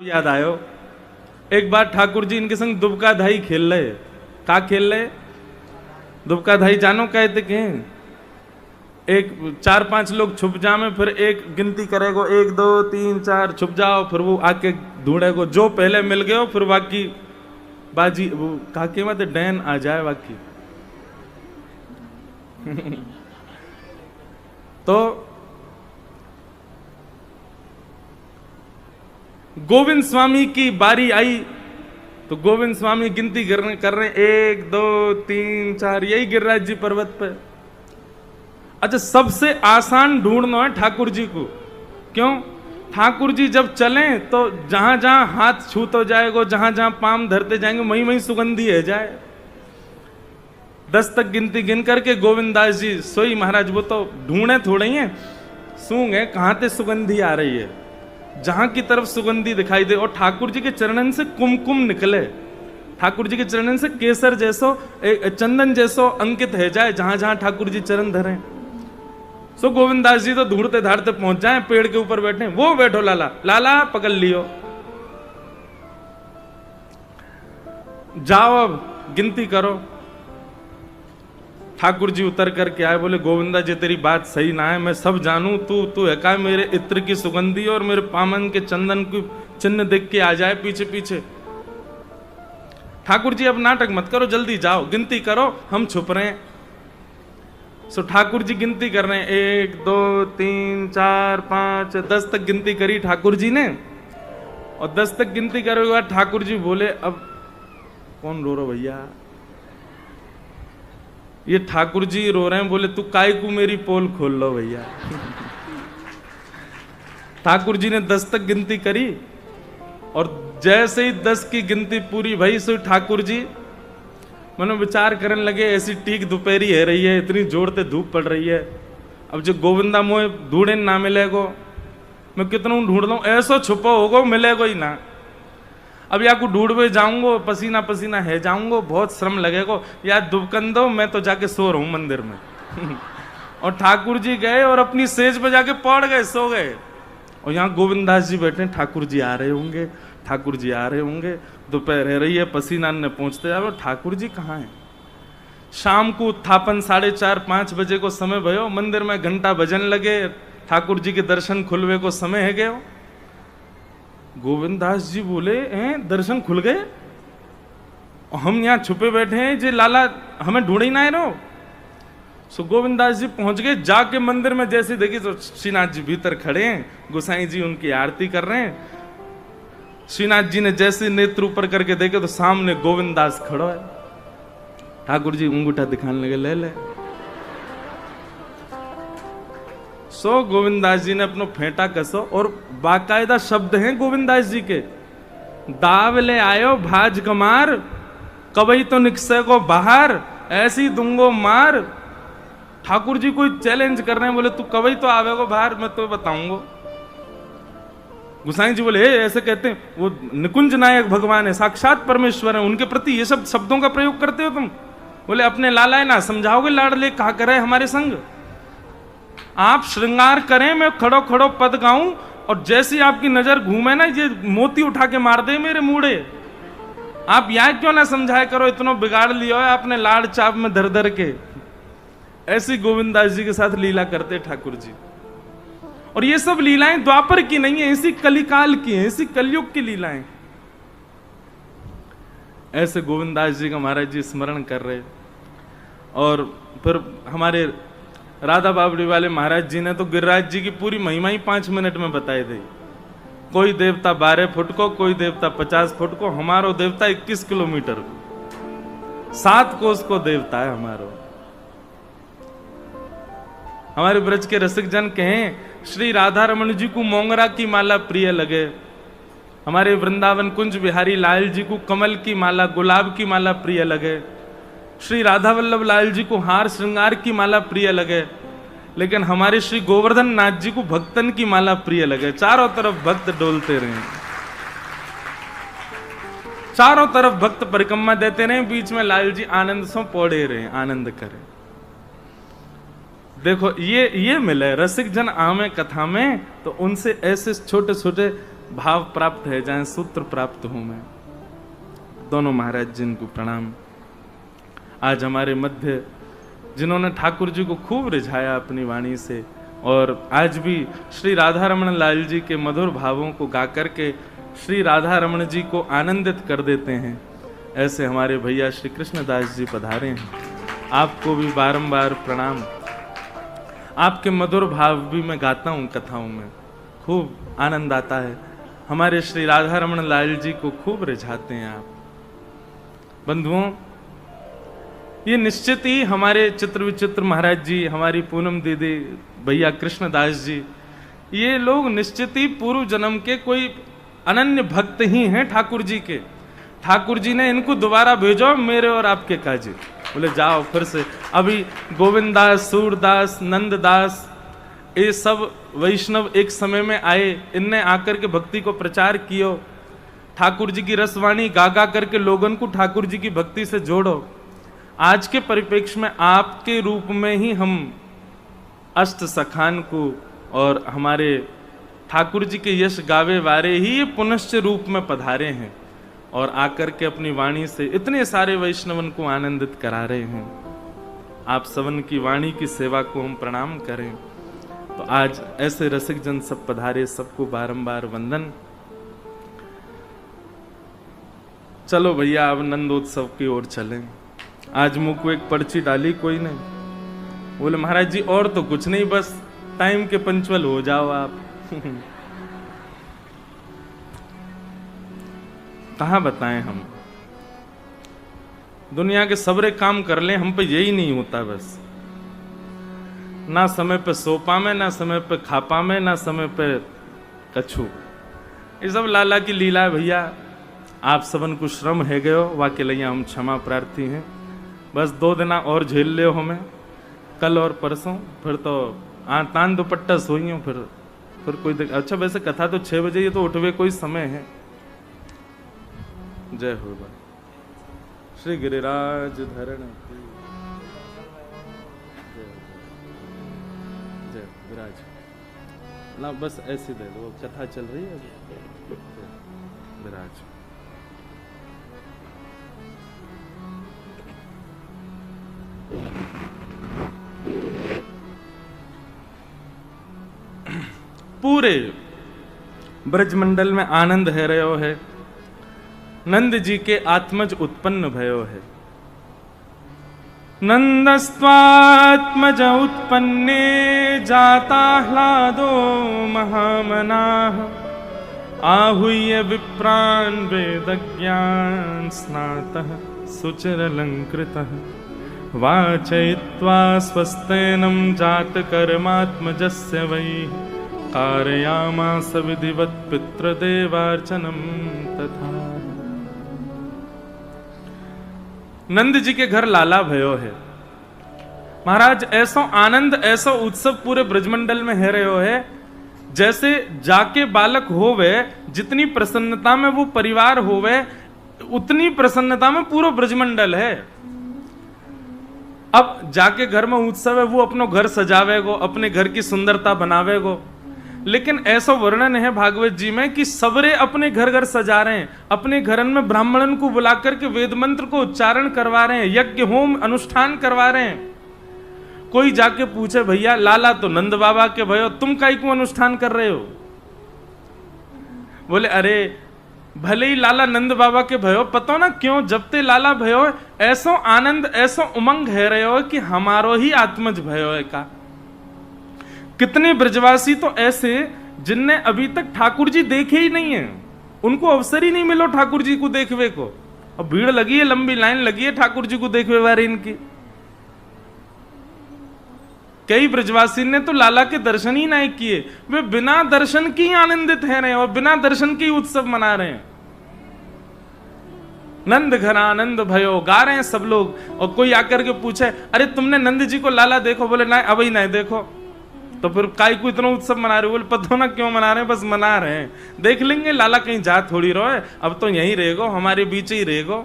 याद आयो। एक बार ठाकुर जी इनके संग दुबका धाई खेल रहे। का खेल रहे? दुबका धाई जानो कहते के एक 4-5 लोग छुप जामे, फिर एक गिनती करेगो 1 2 3 4 छुप जाओ, फिर वो आके ढूंढेगो, जो पहले मिल गए हो फिर बाकी बाजी वो काके मत डैन आ जाए बाकी। तो गोविंद स्वामी की बारी आई तो गोविंद स्वामी गिनती कर रहे 1 2 3 4, यही गिरिराज जी पर्वत पे। अच्छा, सबसे आसान ढूंढना है ठाकुर जी को। क्यों? ठाकुर जी जब चलें तो जहां जहां हाथ छू तो जाएगो, जहां जहां पाम धरते जाएंगे वहीं वहीं सुगंधी है जाए। 10 तक गिनती गिन करके गोविंदास जी सोई महाराज वो तो ढूंढे थोड़े ही है, सूंघे कहां से सुगंधी आ रही है, जहां की तरफ सुगंधी दिखाई दे और ठाकुर जी के चरणन से कुमकुम निकले, ठाकुर जी के चरणन से केसर जैसो चंदन जैसो अंकित है जाए जहां जहां ठाकुर जी चरण धरे। सो गोविंदास जी तो ढूंढते धाड़ते पहुंच जाए, पेड़ के ऊपर बैठे, वो बैठो लाला, लाला पकड़ लियो, जाओ अब गिनती करो। ठाकुर जी उतर करके आए, बोले गोविंदा जी तेरी बात सही ना है, मैं सब जानू, तू है का मेरे इत्र की सुगंधी और मेरे पामन के चंदन की चिन्ह देख के आ जाए पीछे पीछे। ठाकुर जी अब नाटक मत करो, जल्दी जाओ गिनती करो, हम छुप रहे हैं। सो ठाकुर जी गिनती कर रहे हैं 1 2 3 4 5 10 तक गिनती करी ठाकुर जी ने। और 10 तक गिनती करने के बाद ठाकुर जी बोले अब कौन रो रहा भैया? ये ठाकुर जी रो रहे हैं। बोले तू काय को मेरी पोल खोल लो भैया। ठाकुर जी ने 10 तक गिनती करी और जैसे ही 10 की गिनती पूरी भई सो ठाकुर जी मनो विचार करने लगे, ऐसी टीक दोपहरी है रही है, इतनी जोर से धूप पड़ रही है, अब जो गोविंदा मोए ढूंढे ना मिलेगो, मैं कितना ढूंढ लूं, ऐसो छुपो होगो मिलेगो ही ना। अब या को ढूंढवे जाऊंगो, पसीना पसीना है जाऊंगो, बहुत श्रम लगेगो, या दुबकन दो, मैं तो जाके सो रहा हूं मंदिर में। और ठाकुर जी गए और अपनी सेज पे जाके पड़ गए, सो गए। और यहाँ गोविंदास जी बैठे, ठाकुर जी आ रहे होंगे, ठाकुर जी आ रहे होंगे, दोपहर रह रही है, पसीना ने पहुंचते जा रहे, ठाकुर जी कहाँ हैं? शाम को उत्थापन 4:30-5 बजे को समय भयो, मंदिर में घंटा भजन लगे, ठाकुर जी के दर्शन खुलवे को समय है गयो। गोविंदास जी बोले हैं दर्शन खुल गए और हम यहाँ छुपे बैठे हैं, जे लाला हमें ढूंढ ही ना है रो। सो गोविंदास जी पहुंच गए, जाके मंदिर में जैसे देखी तो श्रीनाथ जी भीतर खड़े हैं, गोसाई जी उनकी आरती कर रहे हैं। श्रीनाथ जी ने जैसे नेत्र ऊपर करके देखे तो सामने गोविंदास खड़ा है। ठाकुर जी अंगूठा दिखाने लगे, ले ले। सो गोविंदास जी ने अपना फेंटा कसो और बाकायदा शब्द हैं गोविंदास जी के, दाव ले आयो भाज कमार, कबई तो निकसे को बाहर, ऐसी दूंगो मार। ठाकुर जी कोई चैलेंज कर रहे हैं, बोले तू कबई तो आवेगो बाहर, मैं तो बताऊंगो। गुसाई जी बोले ऐसे कहते हैं, वो निकुंज नायक भगवान है, साक्षात परमेश्वर है, उनके प्रति ये सब शब्दों का प्रयोग करते हो तुम? बोले अपने लाला है ना समझाओगे, लाडले कहा करे हमारे संग, आप श्रृंगार करें, मैं खड़ो खड़ो पद गाऊं और जैसी आपकी नजर घूमे ना ये मोती उठा के मार दे मेरे मूड़े। आप यहाँ क्यों ना समझाए करो, इतना बिगाड़ लिया है आपने लाड़ चाप में धर धर के। ऐसी गोविंदास जी के साथ लीला करते ठाकुर जी। और ये सब लीलाएं द्वापर की नहीं है, इसी कलिकाल की है, इसी कलयुग की लीलाएं। ऐसे गोविंदास जी का महाराज जी स्मरण कर रहे। और फिर हमारे राधा बाबड़ी वाले महाराज जी ने तो गिरिराज जी की पूरी महिमा ही 5 मिनट में बताई दी। कोई देवता 12 फुट को, कोई देवता 50 फुट को, हमारो देवता 21 किलोमीटर को, 7 कोस को देवता है हमारो। हमारे ब्रज के रसिक जन कहें श्री राधा रमन जी को मोंगरा की माला प्रिय लगे, हमारे वृंदावन कुंज बिहारी लाल जी को कमल की माला, गुलाब की माला प्रिय लगे, श्री राधा वल्लभ लाल जी को हार श्रृंगार की माला प्रिय लगे, लेकिन हमारे श्री गोवर्धन नाथ जी को भक्तन की माला प्रिय लगे। चारों तरफ भक्त डोलते रहे, चारों तरफ भक्त परिक्रमा देते रहे, बीच में लाल जी आनंद से पौड़े रहे, आनंद करें। देखो ये मिले रसिक जन आमे कथा में, तो उनसे ऐसे छोटे छोटे भाव प्राप्त है जाए सूत्र प्राप्त हूं मैं। दोनों महाराज जिनको प्रणाम। आज हमारे मध्य जिन्होंने ठाकुर जी को खूब रिझाया अपनी वाणी से, और आज भी श्री राधा रमण लाल जी के मधुर भावों को गा करके श्री राधा रमण जी को आनंदित कर देते हैं, ऐसे हमारे भैया श्री कृष्णदास जी पधारे हैं। आपको भी बारंबार प्रणाम। आपके मधुर भाव भी मैं गाता हूँ कथाओं में, खूब आनंद आता है। हमारे श्री राधा रमण लाल जी को खूब रिझाते हैं आप। बंधुओं, ये निश्चित ही हमारे चित्र विचित्र महाराज जी, हमारी पूनम दीदी, भैया कृष्णदास जी, ये लोग निश्चित ही पूर्व जन्म के कोई अनन्य भक्त ही हैं ठाकुर जी के। ठाकुर जी ने इनको दोबारा भेजो मेरे और आपके काजी। बोले जाओ फिर से। अभी गोविंदास, सूरदास, नंददास, ये सब वैष्णव एक समय में आए, इनने आकर के भक्ति को प्रचार कियो। ठाकुर जी की रसवाणी गा गा करके लोगों को ठाकुर जी की भक्ति से जोड़ो। आज के परिप्रेक्ष्य में आपके रूप में ही हम अष्ट सखान को और हमारे ठाकुर जी के यश गावे वारे ही पुनश्च रूप में पधारे हैं, और आकर के अपनी वाणी से इतने सारे वैष्णवन को आनंदित करा रहे हैं। आप सबन की वाणी की सेवा को हम प्रणाम करें। तो आज ऐसे रसिक जन सब पधारे, सबको बारंबार वंदन। चलो भैया अब नंदोत्सव की ओर चलें। आज मुझ को एक पर्ची डाली कोई ने, बोले महाराज जी और तो कुछ नहीं, बस टाइम के पंचुअल हो जाओ आप। कहाँ बताएं हम, दुनिया के सबरे काम कर लें, हम पे यही नहीं होता। बस ना समय पे सोपा में, ना समय पे खापा में, ना समय पे कछु। ये सब लाला की लीला है भैया। आप सबन को श्रम है गयो, वाके लिया हम क्षमा प्रार्थी हैं। बस 2 दिन और झेल ले हमें, कल और परसों, फिर तो तान दुपट्टा सोइयो फिर कोई अच्छा। वैसे कथा तो 6 बजे, ये तो उठवे कोई समय है। जय हो बा श्री गिरिराज धरण जय विराज ना, बस ऐसे दे दो, कथा चल रही है विराज। पूरे ब्रजमंडल में आनंद है रहो है। नंद जी के आत्मज उत्पन्न भयो है। नंदस्त्वात्मज उत्पन्ने जाता ह्लादो महामनाः आहूय विप्रान् वेदज्ञान स्नातः सुचिरलंकृतः वाचयित्वा स्वस्तेनं जातकर्मात्मजस्य वै कारयामास विधिवत् पितृदेवार्चनं तथा। नंद जी के घर लाला भयो है। महाराज ऐसो आनंद, ऐसो उत्सव पूरे ब्रजमंडल में है रहो है, जैसे जाके बालक होवे, जितनी प्रसन्नता में वो परिवार होवे, उतनी प्रसन्नता में पूरा ब्रजमंडल है। अब जाके घर में उत्सव है, वो अपनो घर सजावेगो, अपने घर की सुंदरता बनावेगो। लेकिन ऐसा वर्णन है भागवत जी में कि सबरे अपने घर घर सजा रहे हैं, अपने घरन में ब्राह्मणन को बुला करके वेद मंत्र को उच्चारण करवा रहे हैं, यज्ञ होम अनुष्ठान करवा रहे हैं। कोई जाके पूछे भैया लाला तो नंद बाबा के भयो, तुम काई को अनुष्ठान कर रहे हो? बोले अरे भले ही लाला नंद बाबा के भयो, पतो ना क्यों जब ते लाला भयो ऐसो आनंद, ऐसो उमंग है रहे हो कि हमारो ही आत्मज भयो है का। कितने ब्रजवासी तो ऐसे जिनने अभी तक ठाकुर जी देखे ही नहीं है, उनको अवसर ही नहीं मिलो ठाकुर जी को देखवे को। अब भीड़ लगी है, लंबी लाइन लगी है ठाकुर जी को देखवे वाले इनकी। कई ब्रजवासी ने तो लाला के दर्शन ही नहीं किए, वे बिना दर्शन की आनंदित है रहे हैं और बिना दर्शन की उत्सव मना रहे हैं। नंद घर आनंद भयो गा रहे हैं सब लोग। और कोई आकर के पूछे अरे तुमने नंद जी को लाला देखो? बोले नहीं, अभी नहीं देखो। तो फिर काय को इतना उत्सव मना रहे हो? बोले पता ना क्यों मना रहे हैं, बस मना रहे हैं, देख लेंगे। लाला कहीं जा थोड़ी रहो है, अब तो यहीं रहेगो, हमारे बीच ही रहेगो।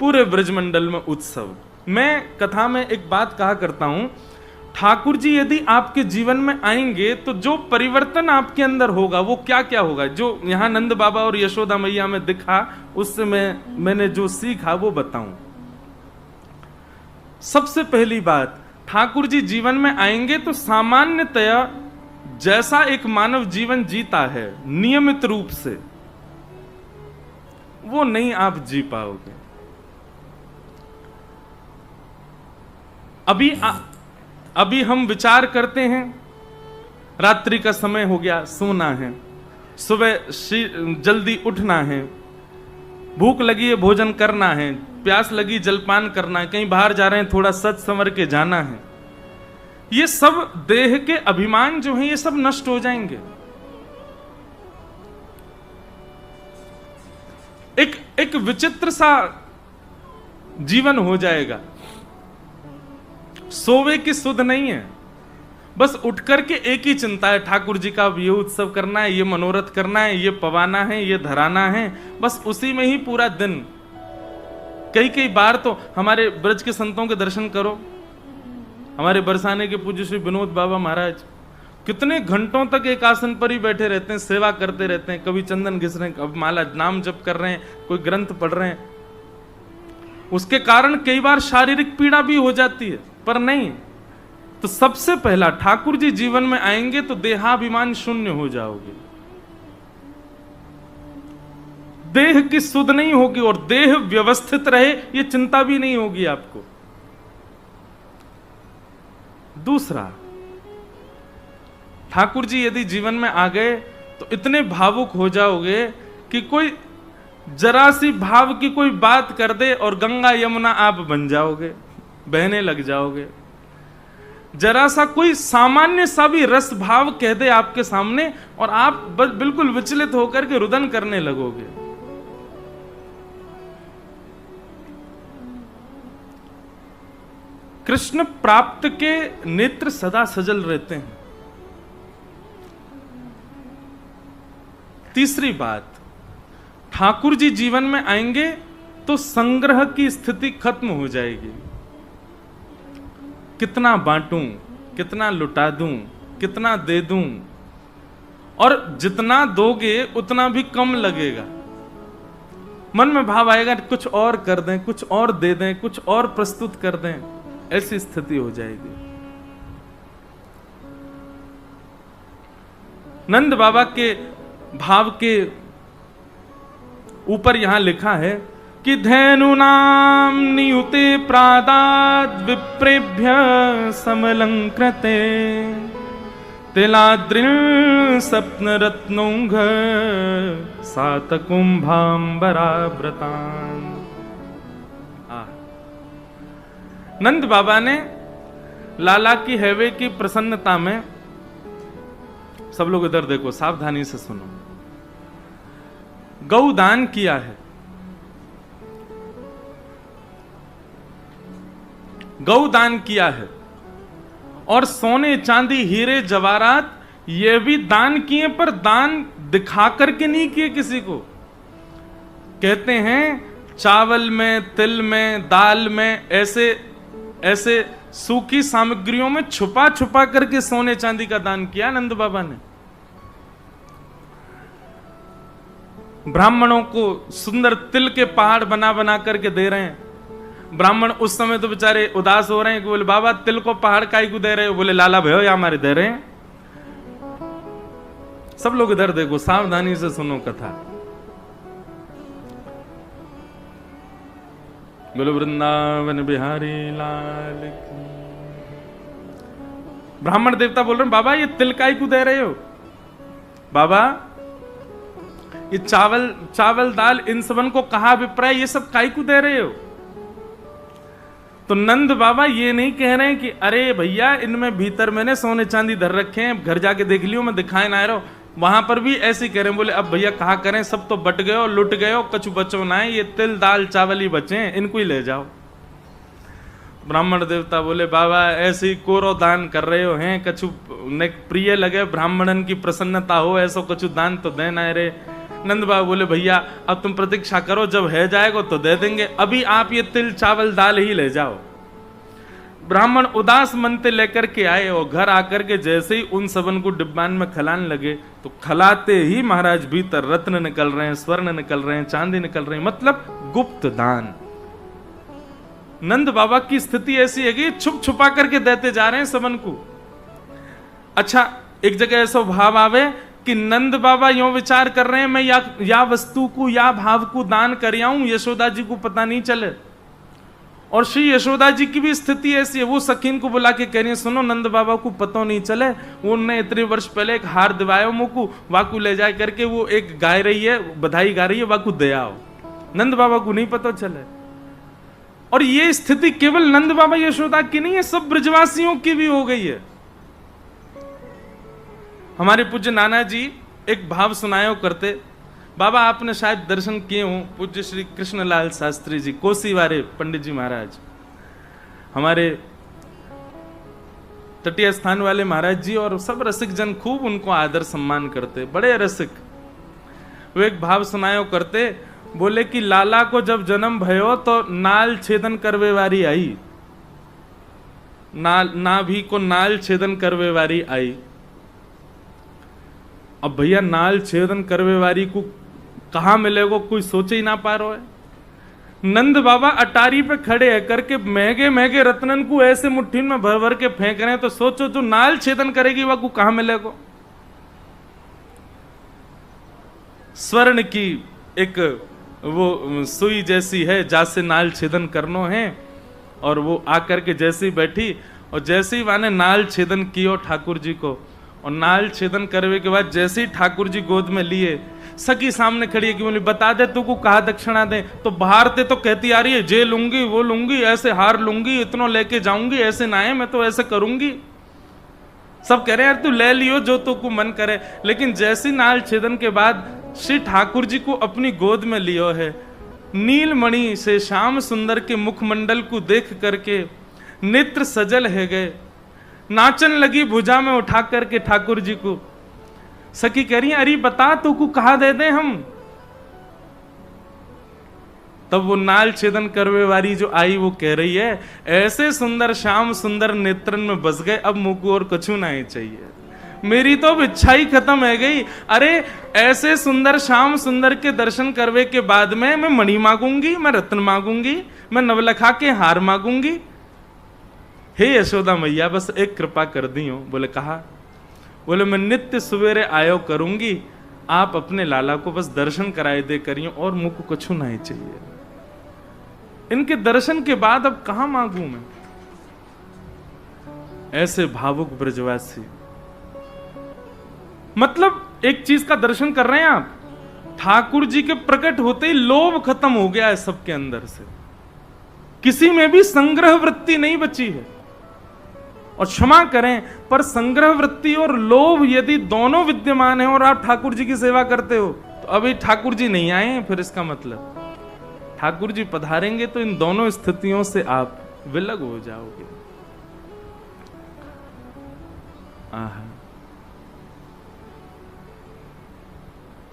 पूरे ब्रजमंडल में उत्सव। मैं कथा में एक बात कहा करता हूं, ठाकुर जी यदि आपके जीवन में आएंगे तो जो परिवर्तन आपके अंदर होगा वो क्या क्या होगा, जो यहां नंद बाबा और यशोदा मैया में दिखा, उससे मैंने जो सीखा वो बताऊं। सबसे पहली बात, ठाकुर जी जीवन में आएंगे तो सामान्यतया जैसा एक मानव जीवन जीता है नियमित रूप से, वो नहीं आप जी पाओगे। अभी हम विचार करते हैं, रात्रि का समय हो गया, सोना है, सुबह जल्दी उठना है, भूख लगी है भोजन करना है, प्यास लगी जलपान करना है, कहीं बाहर जा रहे हैं थोड़ा सच संवर के जाना है। ये सब देह के अभिमान जो हैं ये सब नष्ट हो जाएंगे। एक विचित्र सा जीवन हो जाएगा। सोवे की सुध नहीं है, बस उठ करके एक ही चिंता है, ठाकुर जी का ये उत्सव करना है, ये मनोरथ करना है, ये पवाना है, ये धराना है, बस उसी में ही पूरा दिन। कई बार तो हमारे ब्रज के संतों के दर्शन करो, हमारे बरसाने के पूज्य श्री विनोद बाबा महाराज कितने घंटों तक एक आसन पर ही बैठे रहते हैं, सेवा करते रहते हैं, कभी चंदन घिस रहे हैं, कभी माला नाम जप कर रहे हैं, कोई ग्रंथ पढ़ रहे हैं। उसके कारण कई बार शारीरिक पीड़ा भी हो जाती है, पर नहीं। तो सबसे पहला, ठाकुर जी जीवन में आएंगे तो देहाभिमान शून्य हो जाओगे, देह की सुध नहीं होगी और देह व्यवस्थित रहे ये चिंता भी नहीं होगी आपको। दूसरा, ठाकुर जी यदि जीवन में आ गए तो इतने भावुक हो जाओगे कि कोई जरा सी भाव की कोई बात कर दे और गंगा यमुना आप बन जाओगे, बहने लग जाओगे। जरा सा कोई सामान्य सा भी रस भाव कह दे आपके सामने और आप बिल्कुल विचलित होकर के रुदन करने लगोगे। कृष्ण प्राप्त के नेत्र सदा सजल रहते हैं। तीसरी बात, ठाकुर जी जीवन में आएंगे तो संग्रह की स्थिति खत्म हो जाएगी। कितना बांटूं, कितना लुटा दूं, कितना दे दूं, और जितना दोगे उतना भी कम लगेगा। मन में भाव आएगा कुछ और कर दें, कुछ और दे दें, कुछ और प्रस्तुत कर दें, ऐसी स्थिति हो जाएगी। नंद बाबा के भाव के ऊपर यहां लिखा है कि धैनुनाम नियुते प्रादाद विप्रेभ्य समलंकृते तिलाद्रिल सप्न रत्नौघ सातकुंभांबराव्रतान। नंद बाबा ने लाला की हैवे की प्रसन्नता में, सब लोग इधर देखो, सावधानी से सुनो, गौदान किया है। गौदान किया है और सोने चांदी हीरे जवाहरात ये भी दान किए, पर दान दिखा करके नहीं किए किसी को। कहते हैं चावल में, तिल में, दाल में, ऐसे सूखी सामग्रियों में छुपा छुपा करके सोने चांदी का दान किया नंद बाबा ने। ब्राह्मणों को सुंदर तिल के पहाड़ बना बना करके दे रहे हैं। ब्राह्मण उस समय तो बेचारे उदास हो रहे हैं कि बोले बाबा तिल को पहाड़ काई को दे रहे हो? बोले लाला भयो या हमारे दे रहे हैं। सब लोग इधर देखो, सावधानी से सुनो कथा। बोलो वृंदावन बिहारी लाल की। ब्राह्मण देवता बोल रहे हैं बाबा ये तिल काई को दे रहे हो? बाबा ये चावल दाल इन सबन को कहा अभिप्राय, ये सब काई को दे रहे हो? तो नंद बाबा ये नहीं कह रहे हैं कि अरे भैया इनमें भीतर मैंने सोने चांदी धर रखे हैं, घर जाके देख लियो, मैं दिखाए ना रहा हूं। वहां पर भी ऐसे कह रहे हैं। बोले अब भैया कहा करें, सब तो बट गए, लुट गए, कछु बचो ना है, ये तिल दाल चावल ही बचे हैं, इनको ही ले जाओ। ब्राह्मण देवता बोले बाबा ऐसे ही कोरो दान कर रहे हो हैं, कछु ने प्रिय लगे, ब्राह्मणन की प्रसन्नता हो, ऐसा कछु दान तो देना रे। नंद बाबा बोले भैया अब तुम प्रतीक्षा करो, जब है जाएगा तो दे देंगे, अभी आप ये तिल चावल दाल ही ले जाओ। ब्राह्मण उदास मन से लेकर के आए और घर आकर के जैसे ही उन सबन को डिब्बान में खिलाने लगे तो खिलाते ही महाराज भीतर रत्न निकल रहे हैं, स्वर्ण निकल रहे हैं, चांदी निकल रही है, मतलब गुप्त दान। नंद बाबा की स्थिति ऐसी है कि छुप छुपा करके देते जा रहे हैं सबन को। अच्छा, एक जगह ऐसा भाव आवे कि नंद बाबा यूं विचार कर रहे हैं मैं या वस्तु को या भाव को दान कर आऊं, यशोदा जी को पता नहीं चले। और श्री यशोदा जी की भी स्थिति ऐसी है, वो सखीन को बुला के कह रही है सुनो नंद बाबा को पता नहीं चले, वो उनने इतने वर्ष पहले एक हार दिवायो मुझको, वाकू ले जाए करके वो एक गाय रही है, बधाई गा रही है, वाकू दे आओ। नंद बाबा को नहीं पता चले। और ये स्थिति केवल नंद बाबा यशोदा की नहीं है, सब ब्रजवासियों की भी हो गई है। हमारे पूज्य नाना जी एक भाव सुनायो करते, बाबा आपने शायद दर्शन किए हों, पूज्य श्री कृष्णलाल शास्त्री जी, कोसी वाले पंडित जी महाराज, हमारे तटीय स्थान वाले महाराज जी, और सब रसिक जन खूब उनको आदर सम्मान करते, बड़े रसिक। वो एक भाव सुनायो करते, बोले कि लाला को जब जन्म भयो तो नाल छेदन करवे वारी आई, नाभि को नाल छेदन करवे वारी आई। अब भैया नाल छेदन करवे वारी को कहां मिलेगा, कोई सोचे ही ना पा रहा है। नंद बाबा अटारी पे खड़े है करके महंगे महंगे रत्नन को ऐसे मुट्ठी में भर भर के फेंक रहे हैं, तो सोचो जो नाल छेदन करेगी वह को कहां मिलेगा। स्वर्ण की एक वो सुई जैसी है जैसे नाल छेदन करनो है, और वो आकर के जैसे ही बैठी और जैसे ही वाने नाल छेदन कियो ठाकुर जी को, और नाल छेदन करवे के बाद जैसे ही ठाकुर जी गोद में लिए, सखी सामने खड़ी है कि बोली बता दे तू को कहा दक्षिणा दे, तो बाहर ते तो कहती आ रही है जे लूंगी वो लूंगी, ऐसे हार लूंगी, इतना लेके जाऊंगी, ऐसे ना है मैं तो ऐसे करूंगी। सब कह रहे हैं यार तू ले लियो जो तो को मन करे। लेकिन जैसी नाल छेदन के बाद श्री ठाकुर जी को अपनी गोद में लियो है, नीलमणि से श्याम सुंदर के मुखमंडल को देख करके नेत्र सजल है गए, नाचन लगी भुजा में उठा करके ठाकुर जी को। सखी कह रही है अरे बता तू को कहा दे दे हम। तब वो नाल छेदन करवे वाली जो आई वो कह रही है ऐसे सुंदर श्याम सुंदर नेत्रन में बस गए, अब मुझ को और कछु नहीं चाहिए, मेरी तो अब इच्छा ही खत्म है गई। अरे ऐसे सुंदर श्याम सुंदर के दर्शन करवे के बाद में मैं मणि मांगूंगी, मैं रत्न मांगूंगी, मैं नवलखा के हार मांगूंगी। हे यशोदा मैया बस एक कृपा कर दी हो। बोले कहा, बोले मैं नित्य सवेरे आयो करूंगी, आप अपने लाला को बस दर्शन कराए दे करियो और मुझको कुछ नहीं चाहिए। इनके दर्शन के बाद अब कहां मांगू मैं। ऐसे भावुक ब्रजवासी, मतलब एक चीज का दर्शन कर रहे हैं आप, ठाकुर जी के प्रकट होते ही लोभ खत्म हो गया है सबके अंदर से, किसी में भी संग्रह वृत्ति नहीं बची है। और क्षमा करें पर संग्रह वृत्ति और लोभ यदि दोनों विद्यमान है और आप ठाकुर जी की सेवा करते हो, तो अभी ठाकुर जी नहीं आए हैं, फिर इसका मतलब ठाकुर जी पधारेंगे तो इन दोनों स्थितियों से आप विलग हो जाओगे।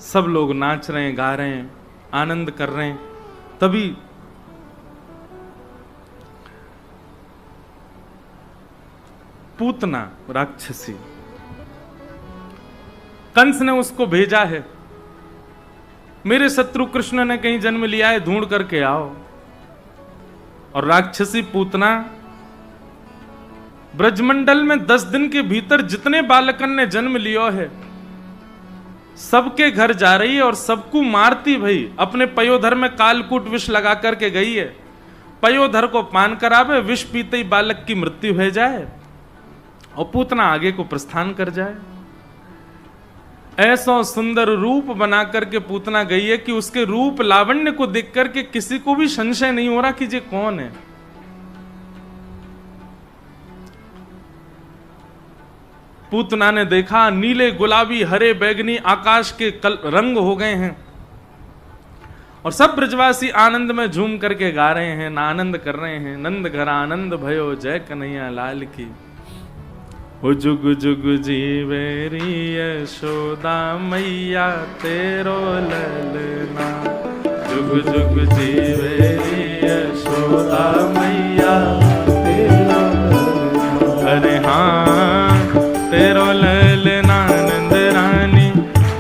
सब लोग नाच रहे हैं, गा रहे हैं, आनंद कर रहे हैं, तभी पूतना राक्षसी, कंस ने उसको भेजा है, मेरे शत्रु कृष्ण ने कहीं जन्म लिया है, ढूंढ करके आओ। और राक्षसी पूतना ब्रजमंडल में 10 दिन के भीतर जितने बालकन ने जन्म लियो है सबके घर जा रही है और सबको मारती भई, अपने पयोधर में कालकूट विष लगा करके गई है। पयोधर को पान करावे, विष पीते ही बालक की मृत्यु हो जाए और पूतना आगे को प्रस्थान कर जाए। ऐसा सुंदर रूप बना करके पूतना गई है कि उसके रूप लावण्य को देख करके किसी को भी संशय नहीं हो रहा कि ये कौन है। पूतना ने देखा नीले गुलाबी हरे बैगनी आकाश के रंग हो गए हैं और सब ब्रजवासी आनंद में झूम करके गा रहे हैं, आनंद कर रहे हैं। नंद घर आनंद भयो जय कन्हैया लाल की। हो जुग जुग जीवेरी यशोदा मैया तेरो ललना, जुग जुग जीवेरी यशोदा मैया तेरो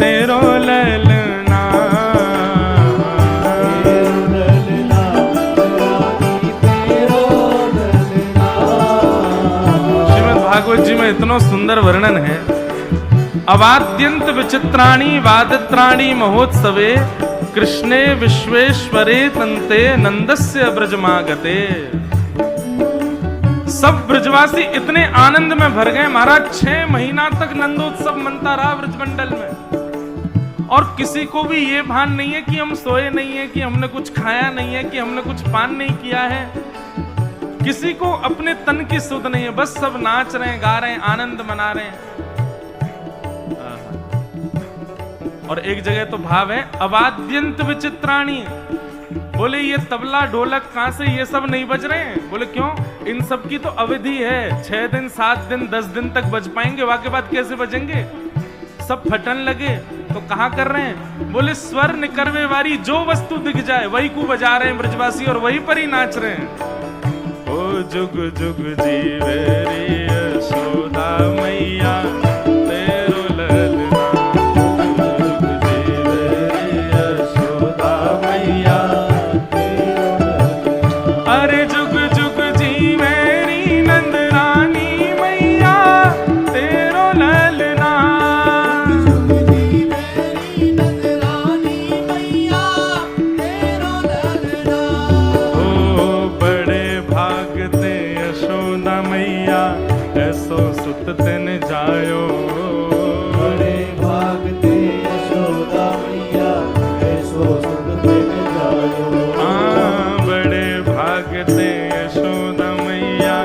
तेरो ललना, श्रीमद् भागवत जी में इतना सुंदर वर्णन है। अवाद्यंत विचित्राणि वादित्राणि महोत्सवे कृष्णे विश्वेश्वरे तंते नंदस्य ब्रजमागते। सब ब्रजवासी इतने आनंद में भर गए महाराज, 6 महीना तक नंदोत्सव मनता रहा ब्रजमंडल में, और किसी को भी ये भान नहीं है कि हम सोए नहीं है, कि हमने कुछ खाया नहीं है, कि हमने कुछ पान नहीं किया है। किसी को अपने तन की सुध नहीं है, बस सब नाच रहे हैं, गा रहे हैं, आनंद मना रहे हैं। और एक जगह तो भाव है अवाद्यंत विचित्राणि, बोले ये तबला ढोलक कहां से ये सब नहीं बज रहे हैं? बोले क्यों? इन सब की तो अवधि है, 6 दिन 7 दिन 10 दिन तक बज पाएंगे, वाके बाद कैसे बजेंगे? सब फटन लगे तो कहाँ कर रहे हैं? बोले स्वर निकरवे वारी जो वस्तु दिख जाए वही को बजा रहे हैं ब्रजवासी, और वही पर ही नाच रहे हैं। ओ जुग जुग जीवे रे यशोदा मैया तेरो ललना, जुग जीवे रे यशोदा मैया, अरे जुग जुग जीवे री नंद रानी मैया तेरो ललना, जुग जीवे री नंद रानी मैया तेरो ललना। ओ बड़े भागते यशोदा मैया ऐसो सुत तिन जायो, बड़े भागते यशोदा मैया ऐसो सुत तिन जायो, बड़े भागते यशोदा मैया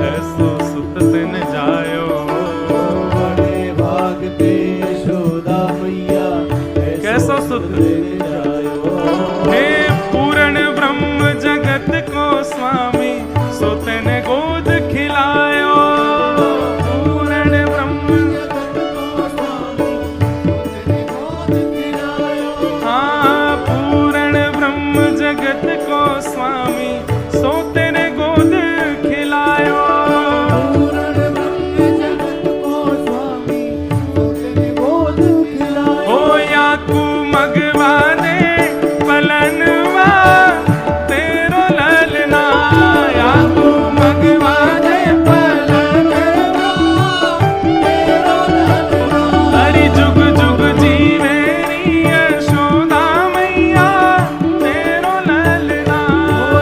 ऐसो सुत तिन जायो, बड़े भागते यशोदा मैया कैसो सुत तिन जायो। हे पूर्ण ब्रह्म जगत को स्वामी सो तेने गोद खिलायो, पूर्ण ब्रह्म जगत को स्वामी सो तेने गोद खिलायो, हाँ पूर्ण ब्रह्म जगत को स्वामी सो तेने गोद खिलायो, पूर्ण ब्रह्म जगत को स्वामी सो तेने गोद खिलायो। ओ याकू मगवा दे पलनवा तेरो ललना, याकू मगवा दे पलनवा तेरो ललना, हरि जुग जुग जीवे री यशोदा मैया तेरो ललना,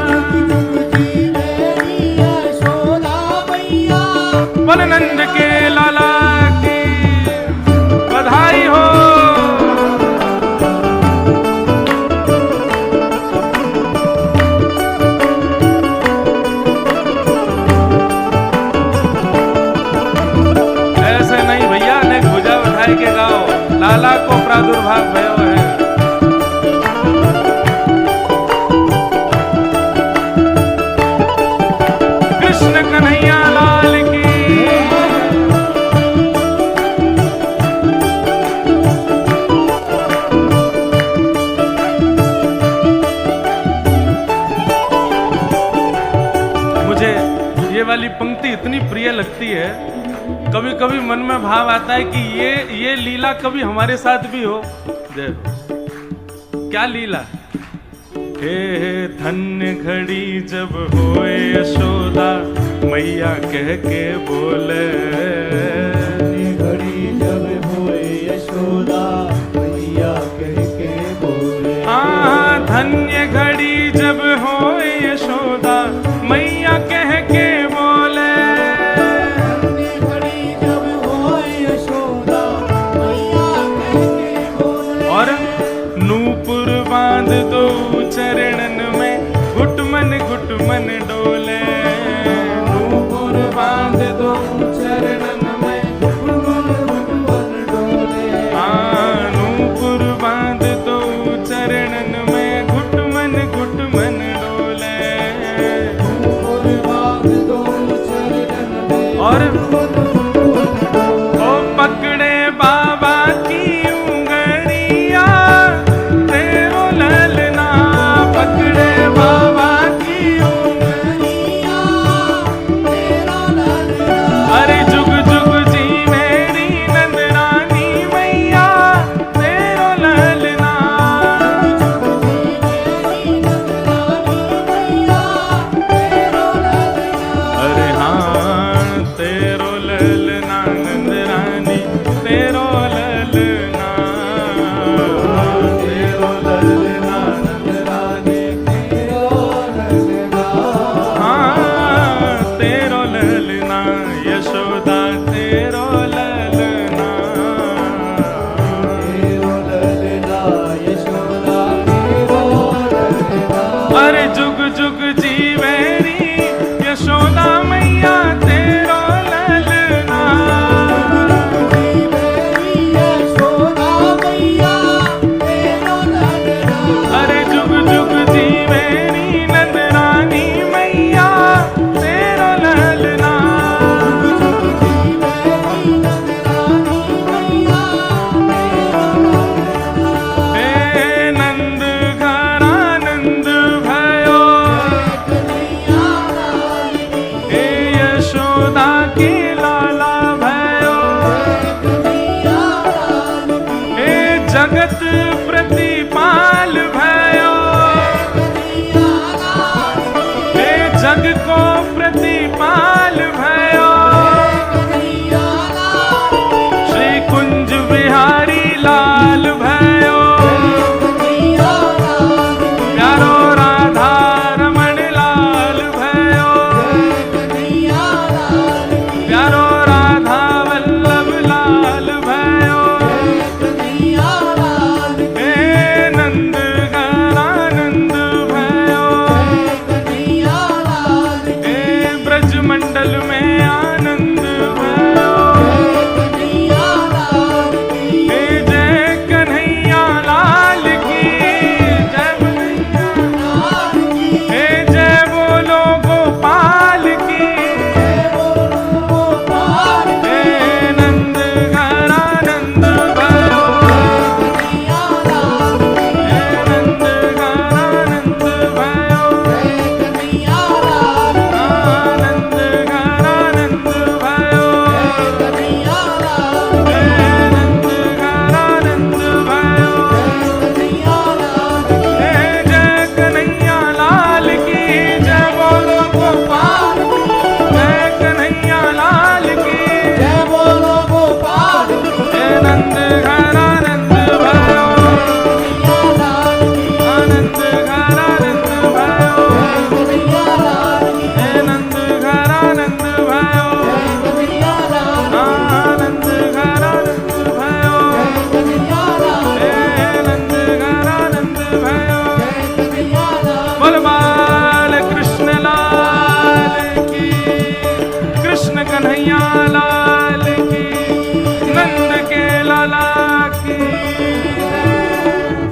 जुग जुग जीवे री यशोदा मैया। बोल नंद के लाला की बधाई हो। ऐसे नहीं भैया, ने भुजा उठाए के गाओ, लाला को प्रादुर्भाव भयो है। कृष्ण कन्हैया लाल की। मुझे ये वाली पंक्ति इतनी प्रिय लगती है, कभी कभी मन में भाव आता है कि ये लीला कभी हमारे साथ भी हो। क्या लीला? हे धन्य घड़ी जब होए यशोदा मैया कह के बोले, घड़ी जब होए यशोदा मैया कह के बोले, हाँ धन्य घड़ी जब होए यशोदा मैया कह के बोले, और नूपुर बांध दो चरणन में घुटमन घुटमन डोले, नूपुर बांध दो चरणन में घुटमन घुटमन डोले, हाँ नूपुर बांध दो चरणन में घुटमन घुटमन डोले, नूपुर बांध दो चरणन में, और ओ पकड़े बाबा की उंगलियां तेरो ललना, जगत प्रतिपाल